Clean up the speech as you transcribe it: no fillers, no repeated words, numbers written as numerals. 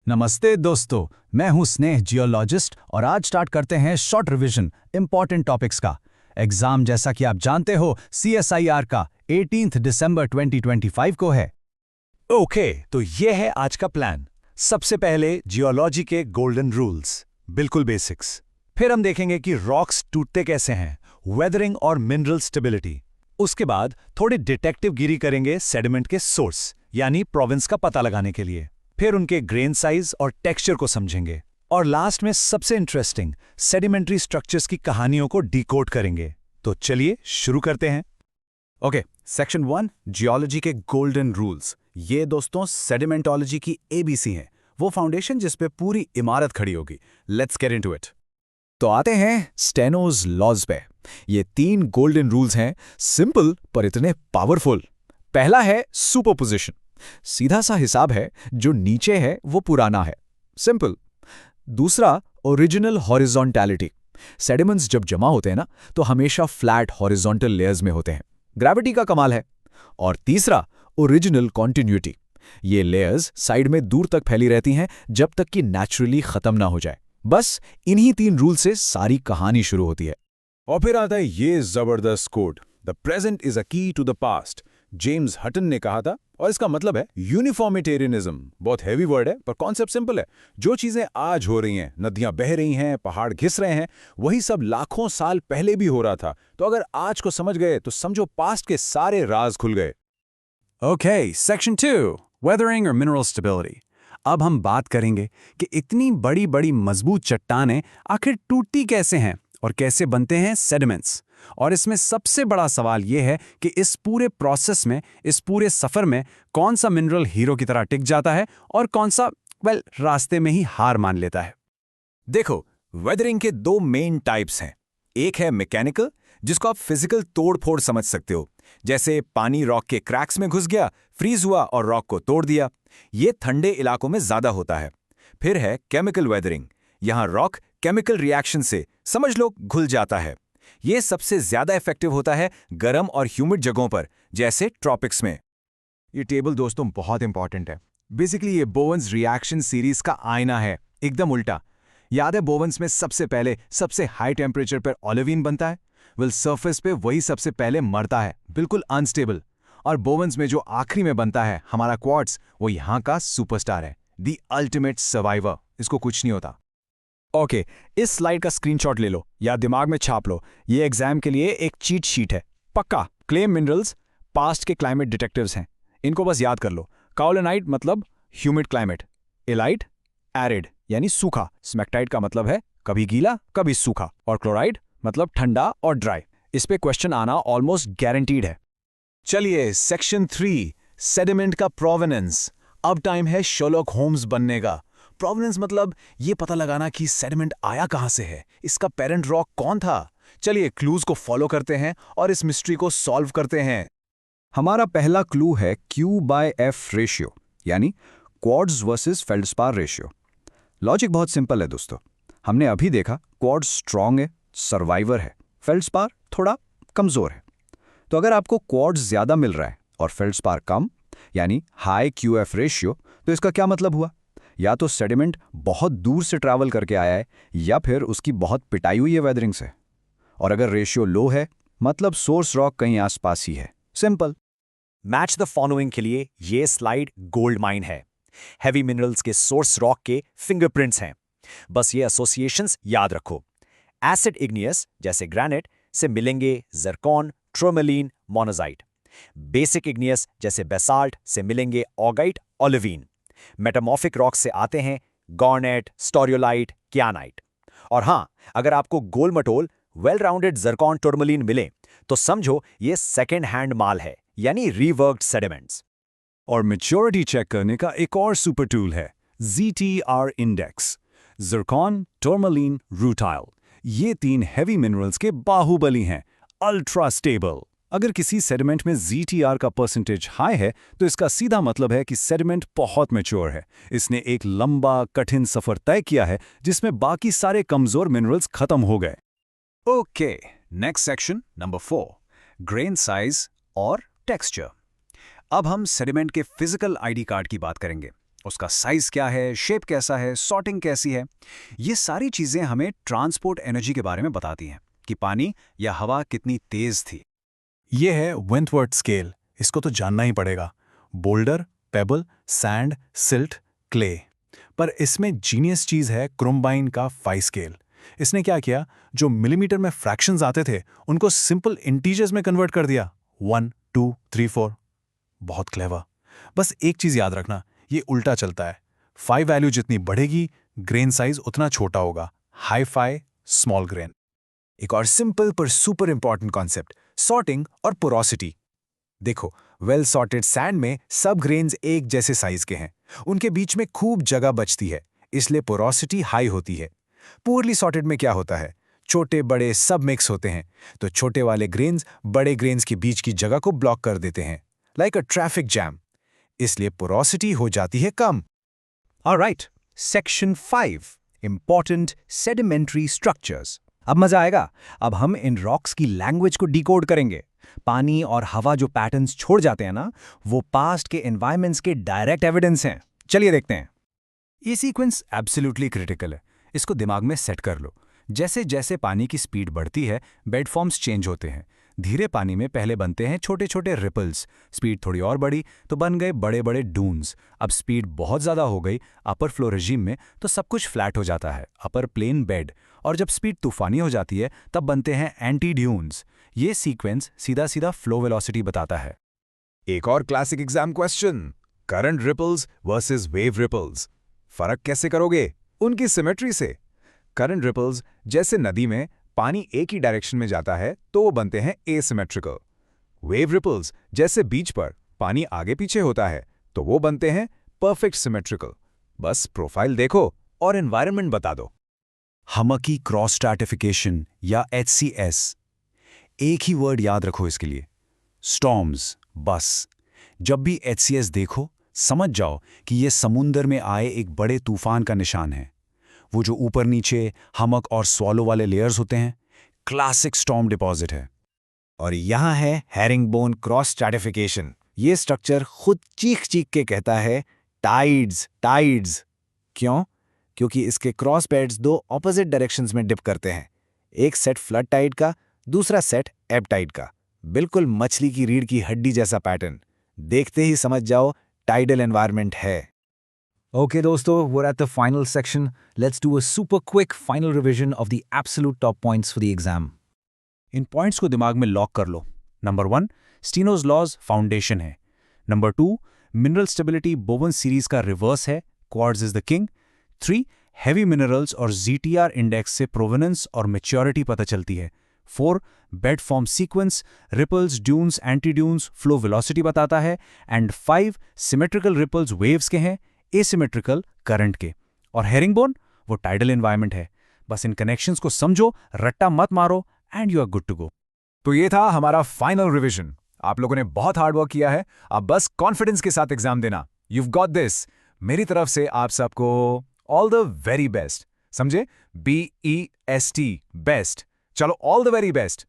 नमस्ते दोस्तों, मैं हूं स्नेह जियोलॉजिस्ट और आज स्टार्ट करते हैं शॉर्ट रिवीजन इंपॉर्टेंट टॉपिक्स का। एग्जाम जैसा कि आप जानते हो CSIR का 18 दिसंबर 2025 को है। ओके, तो ये है आज का प्लान। सबसे पहले जियोलॉजी के गोल्डन रूल्स, बिल्कुल बेसिक्स। फिर हम देखेंगे कि रॉक्स टूटते कैसे हैं, वेदरिंग और मिनरल स्टेबिलिटी। उसके बाद थोड़ी डिटेक्टिव गिरी करेंगे सेडिमेंट के सोर्स यानी प्रोविंस का पता लगाने के लिए। फिर उनके ग्रेन साइज और टेक्सचर को समझेंगे और लास्ट में सबसे इंटरेस्टिंग सेडिमेंट्री स्ट्रक्चर्स की कहानियों को डिकोड करेंगे। तो चलिए शुरू करते हैं। ओके, सेक्शन 1 जियोलॉजी के गोल्डन रूल्स। ये दोस्तों सेडिमेंटोलॉजी की ABC हैं, वो फाउंडेशन जिस पे पूरी इमारत खड़ी होगी। Let's get into it. तो आते हैं स्टेनोज लॉज पे। ये 3 गोल्डन रूल्स हैं, सिंपल पर इतने पावरफुल। पहला है सुपरपोजिशन। सीधा सा हिसाब है, जो नीचे है वो पुराना है, सिंपल। दूसरा ओरिजिनल हॉरिजॉन्टैलिटी। सेडिमेंट्स जब जमा होते हैं ना, तो हमेशा फ्लैट हॉरिजॉन्टल लेयर्स में होते हैं, ग्रेविटी का कमाल है। और तीसरा ओरिजिनल कॉन्टिन्यूटी। ये लेयर्स साइड में दूर तक फैली रहती हैं जब तक कि नेचुरली खत्म ना हो जाए। बस इन्हीं 3 रूल से सारी कहानी शुरू होती है। और फिर आता है ये जबरदस्त code, the present is a key to the past. James Hutton ने कहा था और इसका मतलब है यूनिफॉर्मिटेरियनिज्म। बहुत हैवी वर्ड है पर कॉन्सेप्ट सिंपल है। जो चीजें आज हो रही हैं, नदियां बह रही हैं, पहाड़ घिस रहे हैं, वही सब लाखों साल पहले भी हो रहा था। तो अगर आज को समझ गए तो समझो पास्ट के सारे राज खुल गए। ओके, सेक्शन 2 वेदरिंग और मिनरल स्टेबिलिटी। अब हम बात करेंगे कि इतनी बड़ी बड़ी मजबूत चट्टानें आखिर टूटती कैसे हैं और कैसे बनते हैं सेडिमेंट्स। और इसमें सबसे बड़ा सवाल यह है कि इस पूरे प्रोसेस में, इस पूरे सफर में कौन सा मिनरल हीरो की तरह टिक जाता है और कौन सा रास्ते में ही हार मान लेता है। देखो, वेदरिंग के 2 मेन टाइप्स हैं। एक है मैकेनिकल, जिसको आप फिजिकल तोड़-फोड़ समझ सकते हो, जैसे पानी रॉक के क्रैक्स में घुस गया, फ्रीज हुआ और रॉक को तोड़ दिया। ये ठंडे इलाकों में ज्यादा होता है। फिर है केमिकल वेदरिंग। यहां रॉक केमिकल रिएक्शन से समझ लो घुल जाता है। ये सबसे ज्यादा इफेक्टिव होता है गर्म और ह्यूमिड जगहों पर, जैसे ट्रॉपिक्स में। ये टेबल दोस्तों बहुत इंपॉर्टेंट है। बेसिकली ये बोवेन्स रिएक्शन सीरीज का आईना है, एकदम उल्टा। याद है बोवेन्स में सबसे पहले सबसे हाई टेम्परेचर पर ओलिवीन बनता है। सरफेस पे वही सबसे पहले मरता है, बिल्कुल अनस्टेबल। और बोवेन्स में जो आखिरी में बनता है हमारा क्वार्ट्स, वो यहाँ का सुपरस्टार है, द अल्टीमेट सर्वाइवर। इसको कुछ नहीं होता। ओके, इस स्लाइड का स्क्रीनशॉट ले लो या दिमाग में छाप लो। ये एग्जाम के लिए एक चीट शीट है, पक्का। क्ले मिनरल्स पास्ट के क्लाइमेट डिटेक्टिव्स हैं, इनको बस याद कर लो। काओलिनाइट मतलब ह्यूमिड क्लाइमेट, इलाइट एरिड यानी सूखा, स्मेक्टाइट का मतलब है कभी गीला कभी सूखा, और क्लोराइड मतलब ठंडा और ड्राई। इस पे क्वेश्चन आना ऑलमोस्ट गारंटीड है। चलिए सेक्शन 3 सेडिमेंट का प्रोवेनेंस। अब टाइम है शर्लॉक होम्स बनने का। प्रोवेनेंस मतलब ये पता लगाना कि सेडिमेंट आया कहां से है, इसका पेरेंट रॉक कौन था। चलिए क्लूज को फॉलो करते हैं और इस मिस्ट्री को सॉल्व करते हैं। हमारा पहला क्लू है Q/F रेशियो, यानी quartz versus feldspar ratio. Logic बहुत सिंपल है दोस्तों। हमने अभी देखा क्वार्ट्ज स्ट्रांग है, सर्वाइवर है, फेल्डस्पार थोड़ा कमजोर है। तो अगर आपको क्वार्ट्ज ज्यादा मिल रहा है और फेल्डस्पार कम, यानी हाई QF रेशियो, तो इसका क्या मतलब हुआ? या तो सेडिमेंट बहुत दूर से ट्रैवल करके आया है, या फिर उसकी बहुत पिटाई हुई है वेदरिंग से। और अगर रेशियो लो है, मतलब सोर्स रॉक कहीं आसपास ही है, सिंपल। मैच द फॉलोइंग के लिए ये स्लाइड गोल्ड माइन है। हैवी मिनरल्स के सोर्स रॉक के फिंगरप्रिंट्स हैं। बस ये एसोसिएशंस याद रखो। एसिड इग्नियस जैसे ग्रेनाइट से मिलेंगे जर्कॉन, टर्मलीन, मोनाजाइट। बेसिक इग्नियस जैसे बेसाल्ट से मिलेंगे ऑगाइट, ओलिवीन। मेटामॉर्फिक रॉक से आते हैं गार्नेट, स्टोरियोलाइट, क्यानाइट। और हां, अगर आपको गोल मटोल वेल राउंडेड जर्कॉन टर्मलीन मिले तो समझो ये सेकेंड हैंड माल है, यानी रीवर्क्ड सेडिमेंट्स। और मैच्योरिटी चेक करने का एक और सुपर टूल है, ZTR इंडेक्स। जर्कॉन, टर्मलीन, रूटाइल, ये 3 हैवी मिनरल्स के बाहुबली हैं, अल्ट्रा स्टेबल। अगर किसी सेडिमेंट में ZTR का परसेंटेज हाई है, तो इसका सीधा मतलब है कि सेडिमेंट बहुत मैच्योर है। इसने एक लंबा कठिन सफर तय किया है जिसमें बाकी सारे कमजोर मिनरल्स खत्म हो गए। Okay, next section number 4 grain size और टेक्सचर। अब हम सेडिमेंट के फिजिकल आईडी कार्ड की बात करेंगे। उसका साइज क्या है, शेप कैसा है, सॉर्टिंग कैसी है। ये सारी चीजें हमें ट्रांसपोर्ट एनर्जी के बारे में बताती हैं कि पानी या हवा कितनी तेज थी। ये है वेंटवर्थ स्केल, इसको तो जानना ही पड़ेगा। Boulder, payable, sand, silt, clay. पर इसमें जीनियस चीज है क्रोम्बाइन का फाई स्केल। इसने क्या किया, जो मिलीमीटर में फ्रैक्शंस आते थे उनको सिंपल इंटीजर्स में कन्वर्ट कर दिया, 1 2 3 4। बहुत क्लेवर। बस एक चीज याद रखना, ये उल्टा चलता है। फाई वैल्यू जितनी बढ़ेगी ग्रेन साइज उतना छोटा होगा। Hi fi, small grain. एक और सिंपल पर सुपर इंपॉर्टेंट कॉन्सेप्ट, सॉर्टिंग और पोरोसिटी। देखो, वेल सॉर्टेड सैंड में सब ग्रेन्स एक जैसे साइज के हैं, उनके बीच में खूब जगह बचती है, इसलिए पोरोसिटी हाई होती है। पुअरली सॉर्टेड में क्या होता है, छोटे बड़े सब मिक्स होते हैं, तो छोटे वाले ग्रेन्स बड़े ग्रेन्स के बीच की जगह को ब्लॉक कर देते हैं, लाइक अ ट्रैफिक जैम, इसलिए पोरोसिटी हो जाती है कम। Alright, section 5 important sedimentary structures. अब मजा आएगा। अब हम इन रॉक्स की लैंग्वेज को डिकोड करेंगे। पानी और हवा जो पैटर्न्स छोड़ जाते हैं ना, वो पास्ट के एनवायरमेंट्स के डायरेक्ट एविडेंस हैं। चलिए देखते हैं। ये सीक्वेंस एब्सोल्युटली क्रिटिकल है, इसको दिमाग में सेट कर लो। जैसे जैसे पानी की स्पीड बढ़ती है, बेड फॉर्म्स चेंज होते हैं। धीरे पानी में पहले बनते हैं छोटे छोटे रिपल्स, स्पीड थोड़ी और बढ़ी तो बन गए बड़े बड़े डून्स। अब स्पीड बहुत ज़्यादा हो गई अपर फ्लो रेजिम में तो सब कुछ फ्लैट हो जाता है, अपर प्लेन बेड। और जब स्पीड तूफानी हो जाती है तब बनते हैं एंटी ड्यून्स। ये सीक्वेंस सीधा सीधा फ्लो वेलोसिटी बताता है। एक और classic exam question, current ripples versus wave ripples, फर्क कैसे करोगे? उनकी सिमेट्री से। करंट रिपल्स जैसे नदी में पानी एक ही डायरेक्शन में जाता है तो वो बनते हैं एसिमेट्रिकल। वेव रिपल्स जैसे बीच पर पानी आगे पीछे होता है तो वो बनते हैं परफेक्ट सिमेट्रिकल। बस प्रोफाइल देखो और एनवायरनमेंट बता दो। हमकी क्रॉस स्ट्रैटिफिकेशन या HCS, एक ही वर्ड याद रखो इसके लिए, स्टॉर्म्स। बस जब भी HCS देखो समझ जाओ कि ये समुंदर में आए एक बड़े तूफान का निशान है। वो जो ऊपर नीचे हमक और स्वॉलो वाले लेयर्स होते हैं, क्लासिक स्टॉर्म डिपॉजिट है। और यहाँ है हेरिंगबोन क्रॉस स्ट्रैटिफिकेशन। ये स्ट्रक्चर खुद चीख चीख के कहता है टाइड्स टाइड्स। क्यों? क्योंकि इसके क्रॉस बेड्स दो ऑपोजिट डायरेक्शंस में डिप करते हैं, एक सेट फ्लड टाइड का, दूसरा सेट एब टाइड का। बिल्कुल मछली की रीढ़ की हड्डी जैसा पैटर्न। देखते ही समझ जाओ टाइडल एनवायरनमेंट है। Okay, dosto, we're at the final section. Let's do a super quick final revision of the absolute top points for the exam. इन पॉइंट्स को दिमाग में लॉक कर लो। नंबर 1, स्टीनोज लॉज फाउंडेशन है। Number 2, mineral stability Bowen series का reverse है, quartz is the king. 3, heavy minerals और ZTR इंडेक्स से प्रोवेनेंस और मैच्योरिटी पता चलती है। 4, bed form sequence, ripples, dunes, antidunes, flow velocity बताता है। एंड 5, सिमेट्रिकल रिपल्स वेव्स के हैं, एसिमेट्रिकल करंट के। और हेरिंगबोन वो टाइडल एनवायरनमेंट है। बस इन कनेक्शंस को समझो, रट्टा मत मारो and you are good to go. तो ये था हमारा फाइनल रिवीजन। आप लोगों ने बहुत हार्ड वर्क किया है, अब बस कॉन्फिडेंस के साथ एग्जाम देना। You've got this। मेरी तरफ से आप सबको ऑल द वेरी बेस्ट। समझे? BEST best. चलो ऑल द वेरी बेस्ट।